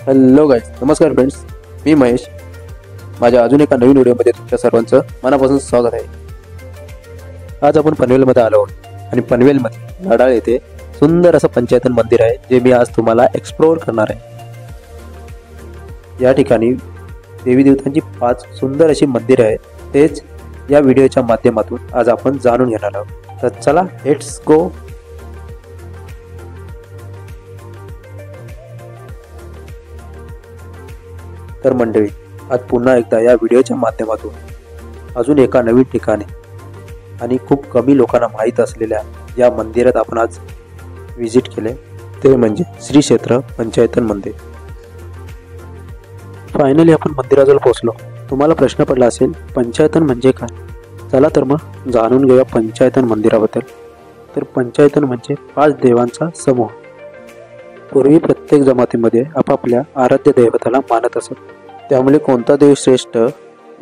Hello guys, नमस्कार friends. मी महेश. माझ्या अजून एका नवीन व्हिडिओमध्ये तुमच्या सर्वांचं मनापासून स्वागत आहे. आज आपण पनवेलमध्ये आलो आहोत आणि पनवेलमध्ये नडाळ येथे सुंदर असं पंचायतन मंदिर आहे, जे मी आज तुम्हाला एक्सप्लोअर करणार आहे. या ठिकाणी देवी देवतांची 5 सुंदर अशी मंदिरे आहेत. तेच या व्हिडिओच्या माध्यमातून आज आपण जाणून घेणार आहोत. तर चला, लेट्स गो. तर मंडळी, आज पुन्हा एकदा या व्हिडिओच्या माध्यमातून अजून एका नवीन ठिकाणी आणि खूप कमी लोकांना माहीत असलेल्या या मंदिरात आपण आज विजिट केले. ते म्हणजे श्री क्षेत्र पंचायतन मंदिर. फायनली आपण मंदिराजवळ पोहोचलो. तुम्हाला प्रश्न पडला असेल, पंचायतन म्हणजे काय? चला तर मग जाणून घेऊया पंचायतन मंदिराबद्दल. तर पंचायतन म्हणजे 5 देवांचा समूह. पूर्वी प्रत्येक जमातीमध्ये आपापल्या आराध्य दैवताला मानत असत. त्यामुळे कोणता देव श्रेष्ठ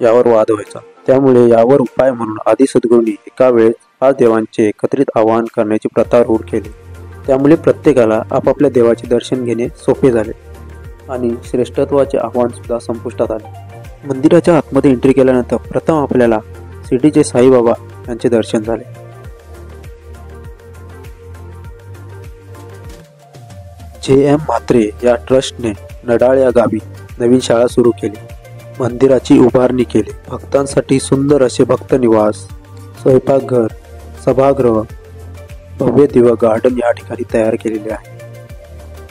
यावर वाद व्हायचा. त्यामुळे यावर उपाय म्हणून आदी सद्गुरूंनी एका वेळेस 5 देवांचे एकत्रित आवाहन करण्याची प्रथा रूढ केली. त्यामुळे प्रत्येकाला आपापल्या देवाचे दर्शन घेणे सोपे झाले आणि श्रेष्ठत्वाचे आव्हान सुद्धा संपुष्टात आले. मंदिराच्या आतमध्ये एंट्री केल्यानंतर प्रथम आपल्याला शिर्डीचे साईबाबा यांचे दर्शन झाले. JM म्हात्रे या ट्रस्टने नडाळ या गावी नवीन शाळा सुरू केली, मंदिराची उभारणी केली. भक्तांसाठी सुंदर असे भक्त निवास, स्वयंपाकघर, सभागृह, भव्य दिव्य गार्डन या ठिकाणी तयार केलेले आहे.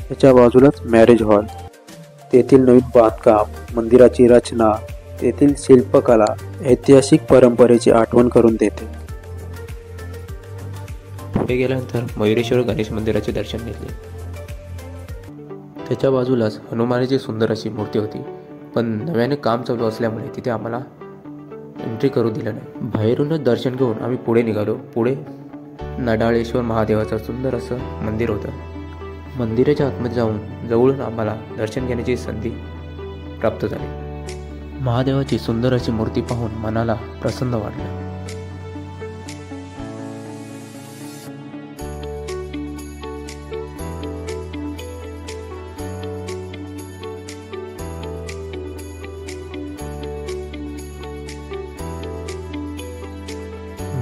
त्याच्या बाजूलाच मॅरेज हॉल. तेथील नवीन बांधकाम, मंदिराची रचना, तेथील शिल्पकला ऐतिहासिक परंपरेची आठवण करून देते. पुढे गेल्यानंतर मयुरेश्वर गणेश मंदिराचे दर्शन घेतले. त्याच्या बाजूलाच हनुमानाची सुंदर अशी मूर्ती होती, पण नव्याने काम चालू असल्यामुळे तिथे आम्हाला एंट्री करू दिलं नाही. बाहेरूनच दर्शन घेऊन आम्ही पुढे निघालो. पुढे नडाळेश्वर महादेवाचं सुंदर असं मंदिर होतं. मंदिराच्या आतमध्ये जाऊन जवळून आम्हाला दर्शन घेण्याची संधी प्राप्त झाली. महादेवाची सुंदर अशी मूर्ती पाहून मनाला प्रसन्न वाटले.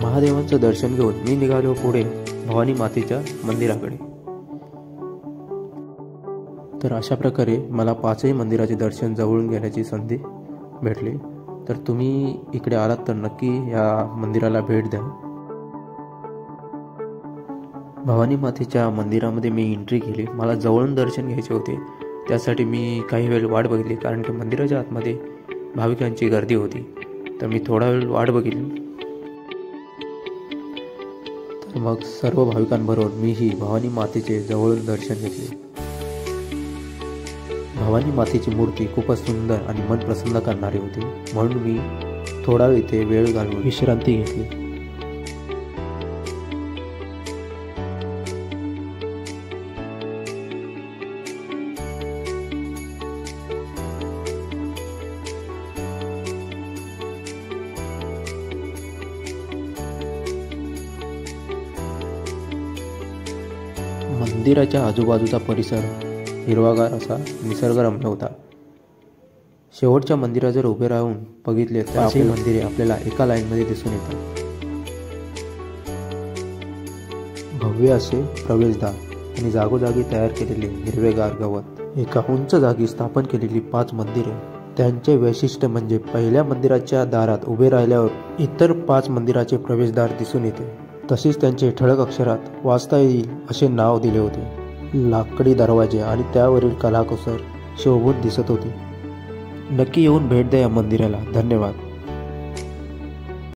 महादेवांचं दर्शन घेऊन मी निघालो पुढे भवानी मातेच्या मंदिराकडे. तर अशा प्रकारे मला 5ही मंदिराचे दर्शन जवळून घेण्याची संधी भेटली. तर तुम्ही इकडे आलात तर नक्की या मंदिराला भेट द्या. भवानी मातेच्या मंदिरामध्ये मी एंट्री केली. मला जवळून दर्शन घ्यायचे होते, त्यासाठी मी काही वेळ वाट बघितली, कारण की मंदिराच्या आतमध्ये भाविकांची गर्दी होती. तर मी थोडा वेळ वाट बघितली. तर मग सर्व भाविकांबरोबर मीही भवानी मातेचे जवळून दर्शन घेतले. भवानी मातेची मूर्ती खूपच सुंदर आणि मन प्रसन्न करणारी होती, म्हणून मी थोडा वेळ इथे वेळ घालवून विश्रांती घेतली. मंदिराच्या आजूबाजूचा परिसर हिरवागार असा निसर्गरम्य होता. शेवटच्या मंदिरात जर उभे राहून बघितले तर असे मंदिरे आपल्याला एका लाईनमध्ये दिसून येतात. भव्य असे प्रवेशद्वार आणि जागोजागी तयार केलेले हिरवेगार गवत. एका उंच जागी स्थापन केलेली 5 मंदिरे. त्यांचे वैशिष्ट्य म्हणजे पहिल्या मंदिराच्या दारात उभे राहिल्यावर इतर 5 मंदिराचे प्रवेशद्वार दिसून येते. तसेच त्यांचे ठळक अक्षरात वाचता येईल असे नाव दिले होते. लाकडी दरवाजे आणि त्यावरील कलाकुसर शोभून दिसत होती. नक्की येऊन भेट द्या या मंदिराला. धन्यवाद.